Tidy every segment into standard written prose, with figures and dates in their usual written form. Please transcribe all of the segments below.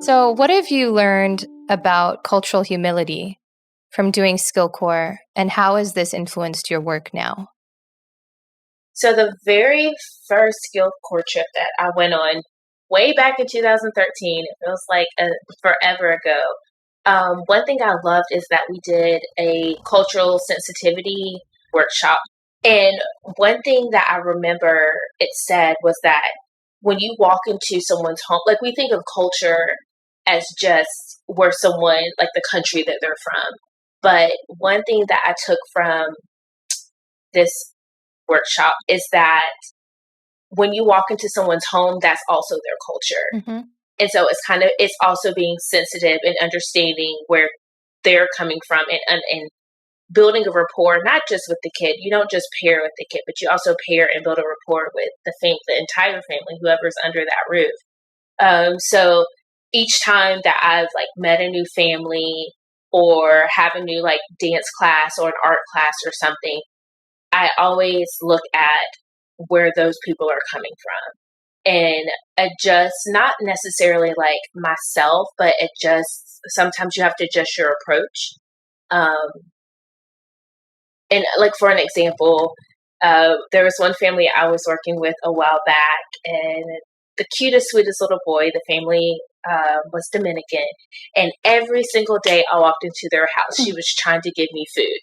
So what have you learned about cultural humility from doing SkillCorps, and how has this influenced your work now? So the very first SkillCorps trip that I went on way back in 2013, it feels like forever ago. One thing I loved is that we did a cultural sensitivity workshop. And one thing that I remember it said was that when you walk into someone's home, like we think of culture as just where someone, like the country that they're from. But one thing that I took from this workshop is that when you walk into someone's home, that's also their culture. Mm-hmm. And so it's also being sensitive and understanding where they're coming from and building a rapport, not just with the kid. You don't just pair with the kid, but you also pair and build a rapport with the entire family, whoever's under that roof. So each time that I've like met a new family or have a new like dance class or an art class or something, I always look at where those people are coming from and adjust, not necessarily like myself, but sometimes you have to adjust your approach. And like for an example, there was one family I was working with a while back, and the cutest, sweetest little boy, the family was Dominican, and every single day I walked into their house, she was trying to give me food.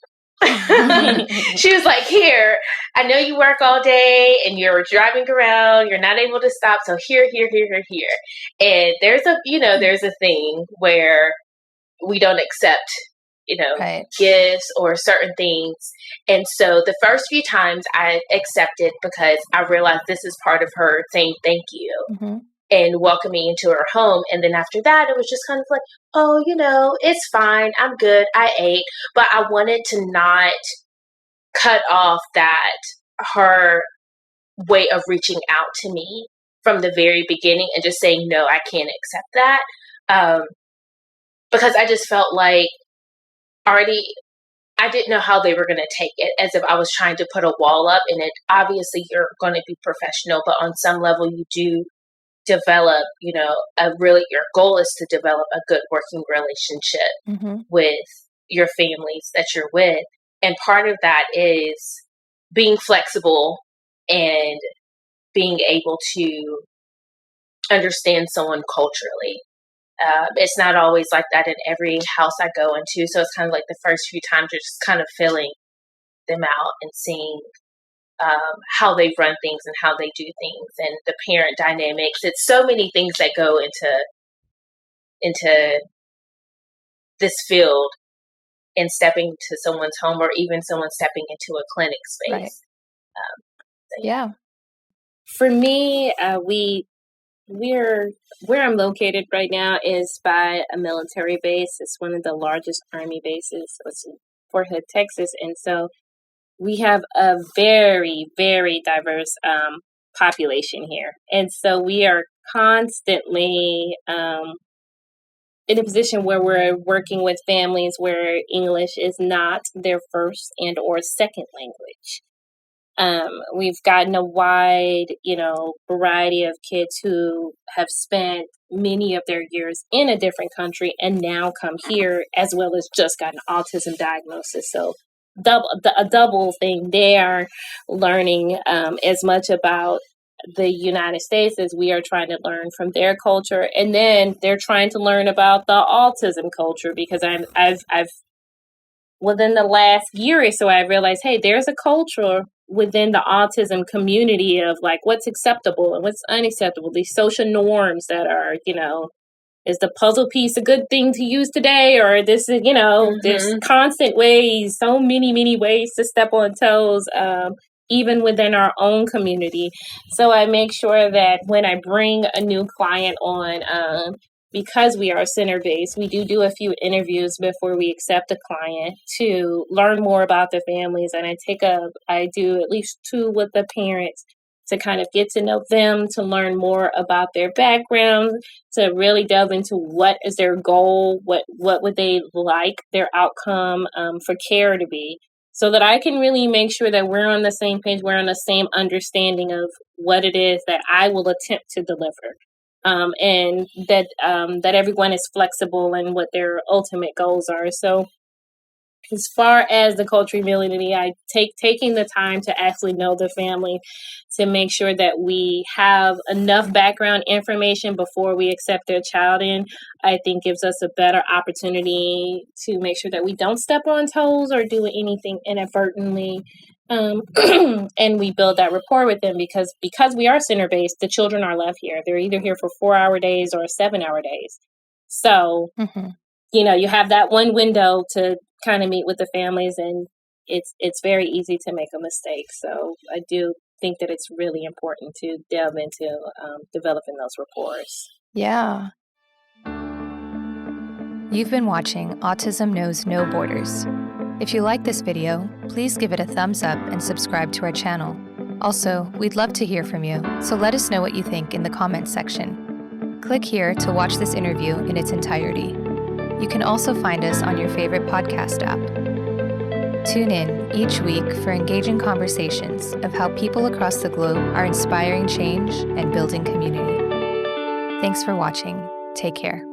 She was like, here, I know you work all day and you're driving around, you're not able to stop, so here. And there's a thing where we don't accept Right. gifts or certain things. And so the first few times I accepted because I realized this is part of her saying thank you. Mm-hmm. And welcoming into her home. And then after that, it was just kind of like, oh, it's fine. I'm good. I ate. But I wanted to not cut off her way of reaching out to me from the very beginning and just saying, no, I can't accept that. Because I just felt like I didn't know how they were going to take it, as if I was trying to put a wall up. And obviously you're going to be professional, but on some level you do develop, your goal is to develop a good working relationship with your families that you're with. And part of that is being flexible and being able to understand someone culturally. It's not always like that in every house I go into. So it's kind of like the first few times you're just kind of filling them out and seeing how they run things and how they do things and the parent dynamics. It's so many things that go into this field and stepping to someone's home or even someone stepping into a clinic space. Right. Yeah. For me, where I'm located right now is by a military base. It's one of the largest Army bases. It's in Fort Hood, Texas. And so we have a very, very diverse population here. And so we are constantly in a position where we're working with families where English is not their first and or second language. We've gotten a wide, variety of kids who have spent many of their years in a different country and now come here, as well as just got an autism diagnosis. So a double thing. They are learning as much about the United States as we are trying to learn from their culture, and then they're trying to learn about the autism culture, because I've within the last year or so I realized, hey, there's a culture within the autism community of like what's acceptable and what's unacceptable, these social norms that are, is the puzzle piece a good thing to use today? Or this is, there's constant ways, so many ways to step on toes, even within our own community. So I make sure that when I bring a new client on, because we are center-based, we do a few interviews before we accept a client to learn more about the families. And I do at least 2 with the parents to kind of get to know them, to learn more about their background, to really delve into what is their goal, what would they like their outcome for care to be, so that I can really make sure that we're on the same page, we're on the same understanding of what it is that I will attempt to deliver. and that everyone is flexible in what their ultimate goals are. So as far as the cultural humility, I taking the time to actually know the family to make sure that we have enough background information before we accept their child in, I think gives us a better opportunity to make sure that we don't step on toes or do anything inadvertently. And we build that rapport with them because we are center-based, the children are left here. They're either here for 4-hour days or 7-hour days. So, you have that one window to kind of meet with the families, and it's very easy to make a mistake. So I do think that it's really important to delve into developing those rapports. Yeah. You've been watching Autism Knows No Borders. If you like this video, please give it a thumbs up and subscribe to our channel. Also, we'd love to hear from you, so let us know what you think in the comments section. Click here to watch this interview in its entirety. You can also find us on your favorite podcast app. Tune in each week for engaging conversations of how people across the globe are inspiring change and building community. Thanks for watching. Take care.